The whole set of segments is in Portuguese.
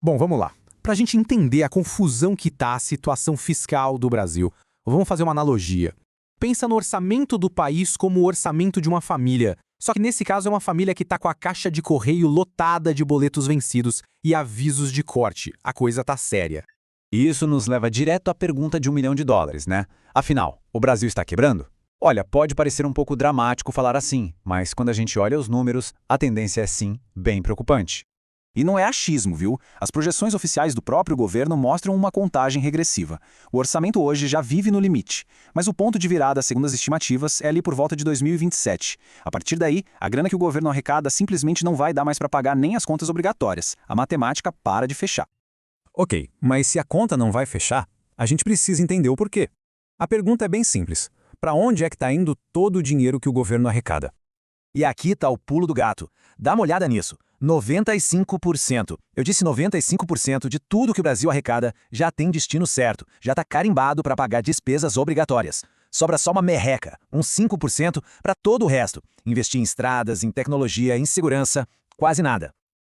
Bom, vamos lá. Para a gente entender a confusão que está a situação fiscal do Brasil, vamos fazer uma analogia. Pensa no orçamento do país como o orçamento de uma família. Só que nesse caso é uma família que está com a caixa de correio lotada de boletos vencidos e avisos de corte. A coisa tá séria. E isso nos leva direto à pergunta de US$ 1 milhão, né? Afinal, o Brasil está quebrando? Olha, pode parecer um pouco dramático falar assim, mas quando a gente olha os números, a tendência é sim bem preocupante. E não é achismo, viu? As projeções oficiais do próprio governo mostram uma contagem regressiva. O orçamento hoje já vive no limite, mas o ponto de virada, segundo as estimativas, é ali por volta de 2027. A partir daí, a grana que o governo arrecada simplesmente não vai dar mais para pagar nem as contas obrigatórias. A matemática para de fechar. Ok, mas se a conta não vai fechar, a gente precisa entender o porquê. A pergunta é bem simples. Para onde é que está indo todo o dinheiro que o governo arrecada? E aqui está o pulo do gato. Dá uma olhada nisso. 95%. Eu disse 95% de tudo que o Brasil arrecada já tem destino certo, já está carimbado para pagar despesas obrigatórias. Sobra só uma merreca, uns 5% para todo o resto. Investir em estradas, em tecnologia, em segurança, quase nada.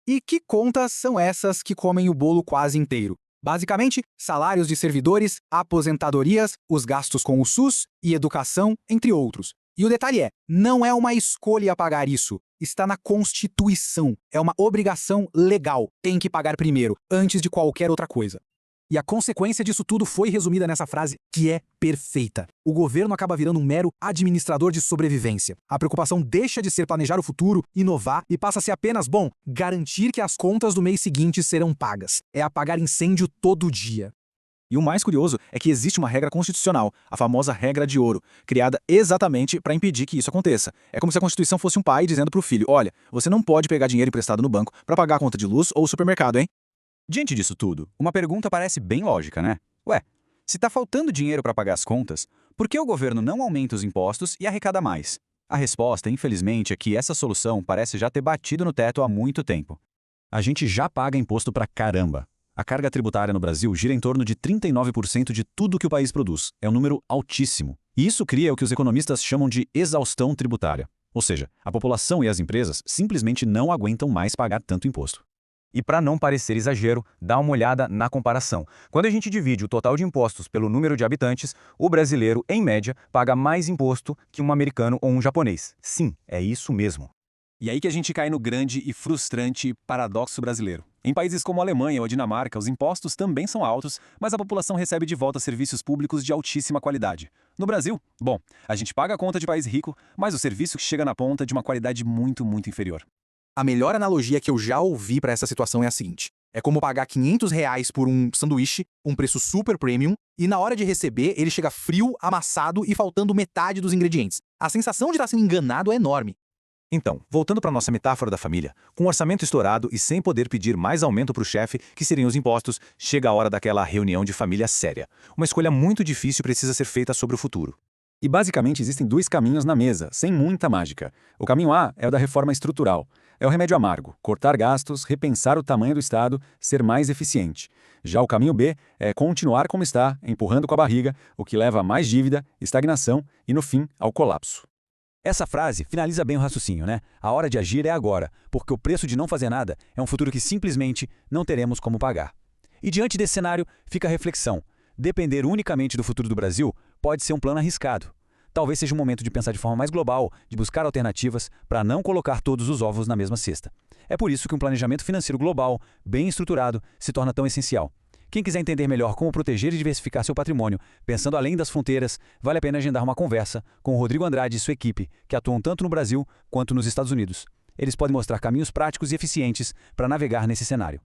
E que contas são essas que comem o bolo quase inteiro? Basicamente, salários de servidores, aposentadorias, os gastos com o SUS e educação, entre outros. E o detalhe é, não é uma escolha pagar isso. Está na Constituição. É uma obrigação legal. Tem que pagar primeiro, antes de qualquer outra coisa. E a consequência disso tudo foi resumida nessa frase, que é perfeita. O governo acaba virando um mero administrador de sobrevivência. A preocupação deixa de ser planejar o futuro, inovar e passa a ser apenas, garantir que as contas do mês seguinte serão pagas. É apagar incêndio todo dia. E o mais curioso é que existe uma regra constitucional, a famosa regra de ouro, criada exatamente para impedir que isso aconteça. É como se a Constituição fosse um pai dizendo para o filho, olha, você não pode pegar dinheiro emprestado no banco para pagar a conta de luz ou o supermercado, hein? Diante disso tudo, uma pergunta parece bem lógica, né? Ué, se está faltando dinheiro para pagar as contas, por que o governo não aumenta os impostos e arrecada mais? A resposta, infelizmente, é que essa solução parece já ter batido no teto há muito tempo. A gente já paga imposto pra caramba. A carga tributária no Brasil gira em torno de 39% de tudo que o país produz. É um número altíssimo. E isso cria o que os economistas chamam de exaustão tributária. Ou seja, a população e as empresas simplesmente não aguentam mais pagar tanto imposto. E para não parecer exagero, dá uma olhada na comparação. Quando a gente divide o total de impostos pelo número de habitantes, o brasileiro, em média, paga mais imposto que um americano ou um japonês. Sim, é isso mesmo. E aí que a gente cai no grande e frustrante paradoxo brasileiro. Em países como a Alemanha ou a Dinamarca, os impostos também são altos, mas a população recebe de volta serviços públicos de altíssima qualidade. No Brasil, a gente paga a conta de país rico, mas o serviço que chega na ponta é de uma qualidade muito, muito inferior. A melhor analogia que eu já ouvi para essa situação é a seguinte. É como pagar R$ 500 por um sanduíche, um preço super premium, e na hora de receber ele chega frio, amassado e faltando metade dos ingredientes. A sensação de estar sendo enganado é enorme. Então, voltando para nossa metáfora da família, com o orçamento estourado e sem poder pedir mais aumento para o chefe, que seriam os impostos, chega a hora daquela reunião de família séria. Uma escolha muito difícil precisa ser feita sobre o futuro. E basicamente existem dois caminhos na mesa, sem muita mágica. O caminho A é o da reforma estrutural. É o remédio amargo, cortar gastos, repensar o tamanho do Estado, ser mais eficiente. Já o caminho B é continuar como está, empurrando com a barriga, o que leva a mais dívida, estagnação e, no fim, ao colapso. Essa frase finaliza bem o raciocínio, né? A hora de agir é agora, porque o preço de não fazer nada é um futuro que simplesmente não teremos como pagar. E diante desse cenário, fica a reflexão. Depender unicamente do futuro do Brasil pode ser um plano arriscado. Talvez seja um momento de pensar de forma mais global, de buscar alternativas para não colocar todos os ovos na mesma cesta. É por isso que um planejamento financeiro global, bem estruturado, se torna tão essencial. Quem quiser entender melhor como proteger e diversificar seu patrimônio, pensando além das fronteiras, vale a pena agendar uma conversa com o Rodrigo Andrade e sua equipe, que atuam tanto no Brasil quanto nos Estados Unidos. Eles podem mostrar caminhos práticos e eficientes para navegar nesse cenário.